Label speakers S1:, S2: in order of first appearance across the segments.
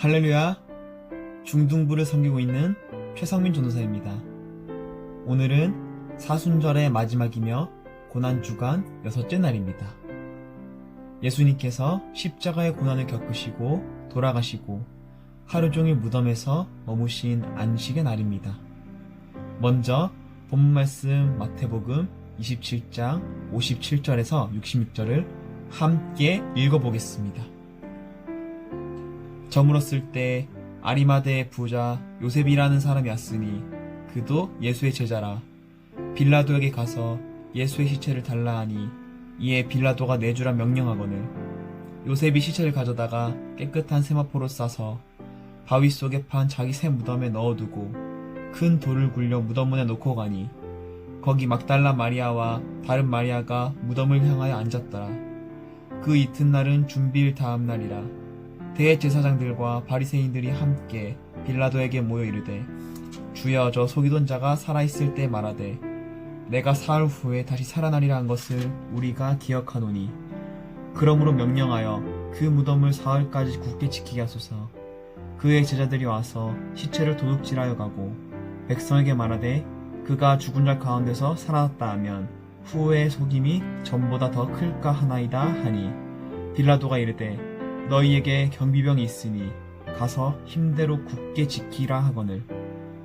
S1: 할렐루야! 중등부를 섬기고 있는 최성민 전도사입니다. 오늘은 사순절의 마지막이며 고난주간 6째 날입니다. 예수님께서 십자가의 고난을 겪으시고 돌아가시고 하루 종일 무덤에서 머무신 안식의 날입니다. 먼저 본문 말씀 마태복음 27장 57절에서 66절을 함께 읽어보겠습니다. 저물었을 때 아리마대의 부자 요셉이라는 사람이 왔으니 그도 예수의 제자라. 빌라도에게 가서 예수의 시체를 달라 하니 이에 빌라도가 내주라 명령하거늘 요셉이 시체를 가져다가 깨끗한 세마포로 싸서 바위 속에 판 자기 새 무덤에 넣어두고 큰 돌을 굴려 무덤문에 놓고 가니 거기 막달라 마리아와 다른 마리아가 무덤을 향하여 앉았더라. 그 이튿날은 준비일 다음 날이라. 대제사장들과 바리새인들이 함께 빌라도에게 모여 이르되 주여 저 속이던 자가 살아있을 때 말하되 내가 사흘 후에 다시 살아나리라 한 것을 우리가 기억하노니 그러므로 명령하여 그 무덤을 사흘까지 굳게 지키게 하소서. 그의 제자들이 와서 시체를 도둑질하여 가고 백성에게 말하되 그가 죽은 자 가운데서 살아났다 하면 후에 속임이 전보다 더 클까 하나이다 하니 빌라도가 이르되 너희에게 경비병이 있으니 가서 힘대로 굳게 지키라 하거늘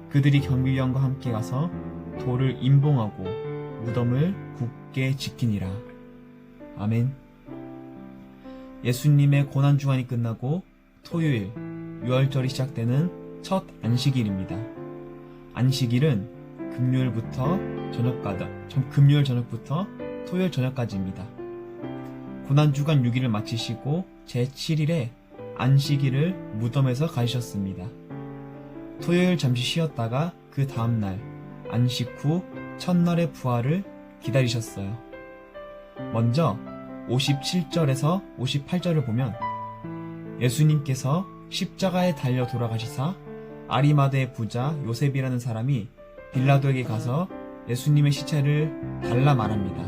S1: 그들이 경비병과 함께 가서 돌을 임봉하고 무덤을 굳게 지키니라. 아멘. 예수님의 고난주간이 끝나고 토요일 유월절이 시작되는 첫 안식일입니다. 안식일은 금요일 저녁부터 토요일 저녁까지입니다. 고난주간 6일을 마치시고 제7일에 안식일을 무덤에서 가지셨습니다. 토요일 잠시 쉬었다가 그 다음날 안식 후 첫날의 부활을 기다리셨어요. 먼저 57절에서 58절을 보면 예수님께서 십자가에 달려 돌아가시사 아리마대의 부자 요셉이라는 사람이 빌라도에게 가서 예수님의 시체를 달라 말합니다.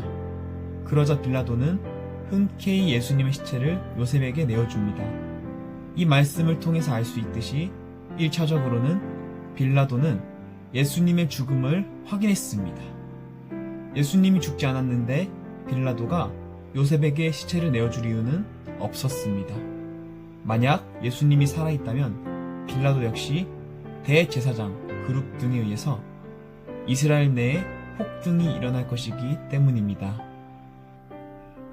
S1: 그러자 빌라도는 흔쾌히 예수님의 시체를 요셉에게 내어줍니다. 이 말씀을 통해서 알 수 있듯이 1차적으로는 빌라도는 예수님의 죽음을 확인했습니다. 예수님이 죽지 않았는데 빌라도가 요셉에게 시체를 내어줄 이유는 없었습니다. 만약 예수님이 살아있다면 빌라도 역시 대제사장 그룹 등에 의해서 이스라엘 내에 폭등이 일어날 것이기 때문입니다.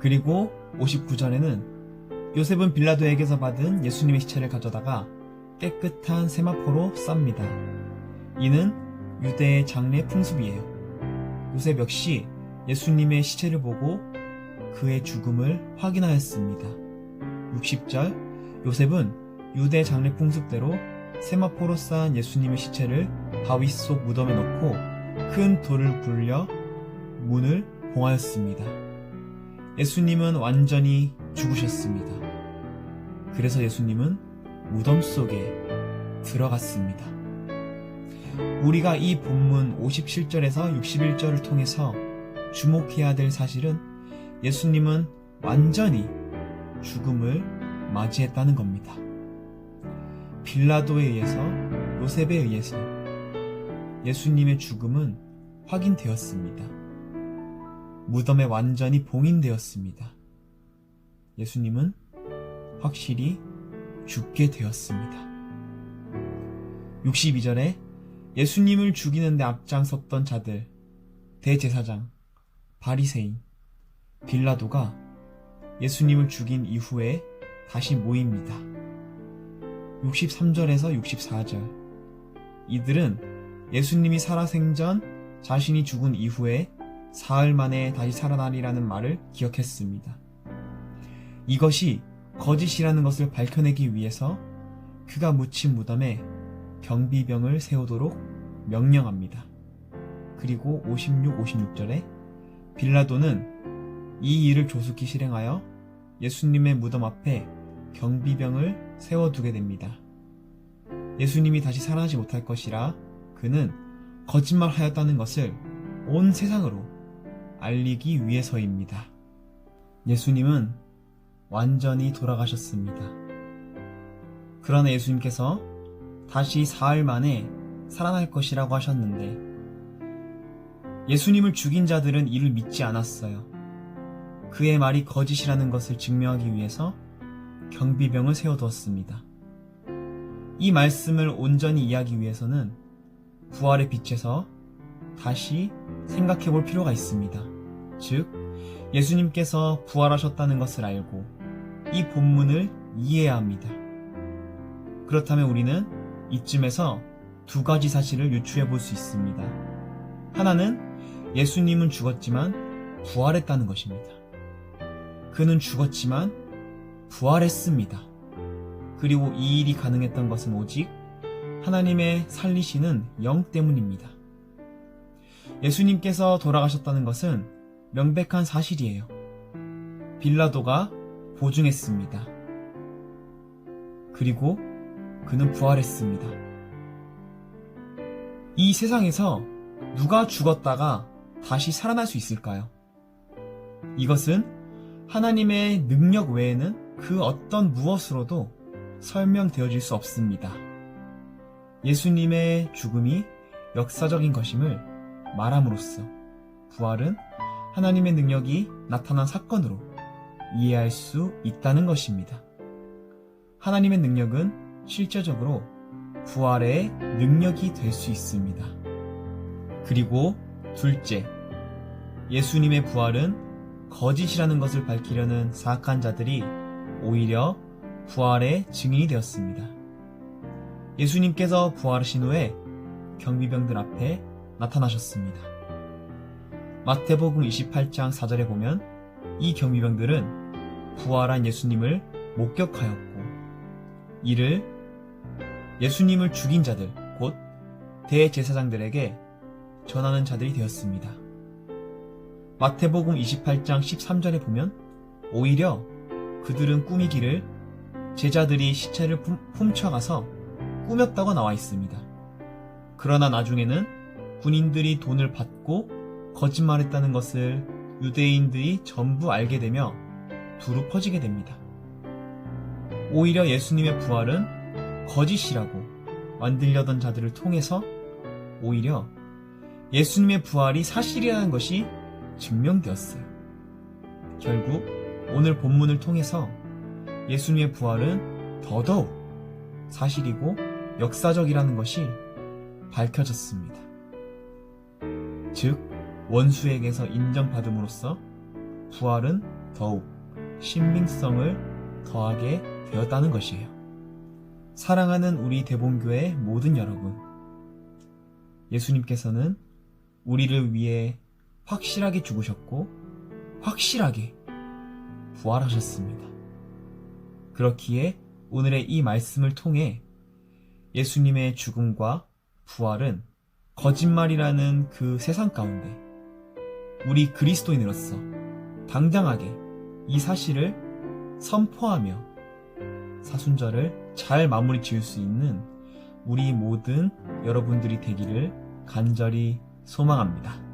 S1: 그리고 59절에는 요셉은 빌라도에게서 받은 예수님의 시체를 가져다가 깨끗한 세마포로 쌉니다. 이는 유대의 장례 풍습이에요. 요셉 역시 예수님의 시체를 보고 그의 죽음을 확인하였습니다. 60절 요셉은 유대 장례 풍습대로 세마포로 쌓은 예수님의 시체를 바위 속 무덤에 넣고 큰 돌을 굴려 문을 봉하였습니다. 예수님은 완전히 죽으셨습니다. 그래서 예수님은 무덤 속에 들어갔습니다. 우리가 이 본문 57절에서 61절을 통해서 주목해야 될 사실은 예수님은 완전히 죽음을 맞이했다는 겁니다. 빌라도에 의해서 요셉에 의해서 예수님의 죽음은 확인되었습니다. 무덤에 완전히 봉인되었습니다. 예수님은 확실히 죽게 되었습니다. 62절에 예수님을 죽이는 데 앞장섰던 자들, 대제사장, 바리새인, 빌라도가 예수님을 죽인 이후에 다시 모입니다. 63절에서 64절 이들은 예수님이 살아생전 자신이 죽은 이후에 사흘 만에 다시 살아나리라는 말을 기억했습니다. 이것이 거짓이라는 것을 밝혀내기 위해서 그가 묻힌 무덤에 경비병을 세우도록 명령합니다. 그리고 56절에 빌라도는 이 일을 조속히 실행하여 예수님의 무덤 앞에 경비병을 세워두게 됩니다. 예수님이 다시 살아나지 못할 것이라 그는 거짓말하였다는 것을 온 세상으로 알리기 위해서입니다. 예수님은 완전히 돌아가셨습니다. 그러나 예수님께서 다시 사흘 만에 살아날 것이라고 하셨는데 예수님을 죽인 자들은 이를 믿지 않았어요. 그의 말이 거짓이라는 것을 증명하기 위해서 경비병을 세워두었습니다. 이 말씀을 온전히 이해하기 위해서는 부활의 빛에서 다시 생각해 볼 필요가 있습니다. 즉, 예수님께서 부활하셨다는 것을 알고 이 본문을 이해해야 합니다. 그렇다면 우리는 이쯤에서 두 가지 사실을 유추해 볼 수 있습니다. 하나는 예수님은 죽었지만 부활했다는 것입니다. 그는 죽었지만 부활했습니다. 그리고 이 일이 가능했던 것은 오직 하나님의 살리시는 영 때문입니다. 예수님께서 돌아가셨다는 것은 명백한 사실이에요. 빌라도가 보증했습니다. 그리고 그는 부활했습니다. 이 세상에서 누가 죽었다가 다시 살아날 수 있을까요? 이것은 하나님의 능력 외에는 그 어떤 무엇으로도 설명되어질 수 없습니다. 예수님의 죽음이 역사적인 것임을 말함으로써 부활은 하나님의 능력이 나타난 사건으로 이해할 수 있다는 것입니다. 하나님의 능력은 실제적으로 부활의 능력이 될 수 있습니다. 그리고 둘째, 예수님의 부활은 거짓이라는 것을 밝히려는 사악한 자들이 오히려 부활의 증인이 되었습니다. 예수님께서 부활하신 후에 경비병들 앞에 나타나셨습니다. 마태복음 28장 4절에 보면 이 경비병들은 부활한 예수님을 목격하였고 이를 예수님을 죽인 자들, 곧 대제사장들에게 전하는 자들이 되었습니다. 마태복음 28장 13절에 보면 오히려 그들은 꾸미기를 제자들이 시체를 훔쳐가서 꾸몄다고 나와 있습니다. 그러나 나중에는 군인들이 돈을 받고 거짓말했다는 것을 유대인들이 전부 알게 되며 두루 퍼지게 됩니다. 오히려 예수님의 부활은 거짓이라고 만들려던 자들을 통해서 오히려 예수님의 부활이 사실이라는 것이 증명되었어요. 결국 오늘 본문을 통해서 예수님의 부활은 더더욱 사실이고 역사적이라는 것이 밝혀졌습니다. 즉, 원수에게서 인정받음으로써 부활은 더욱 신빙성을 더하게 되었다는 것이에요. 사랑하는 우리 대본교회 모든 여러분, 예수님께서는 우리를 위해 확실하게 죽으셨고 확실하게 부활하셨습니다. 그렇기에 오늘의 이 말씀을 통해 예수님의 죽음과 부활은 거짓말이라는 그 세상 가운데 우리 그리스도인으로서 당당하게 이 사실을 선포하며 사순절을 잘 마무리 지을 수 있는 우리 모든 여러분들이 되기를 간절히 소망합니다.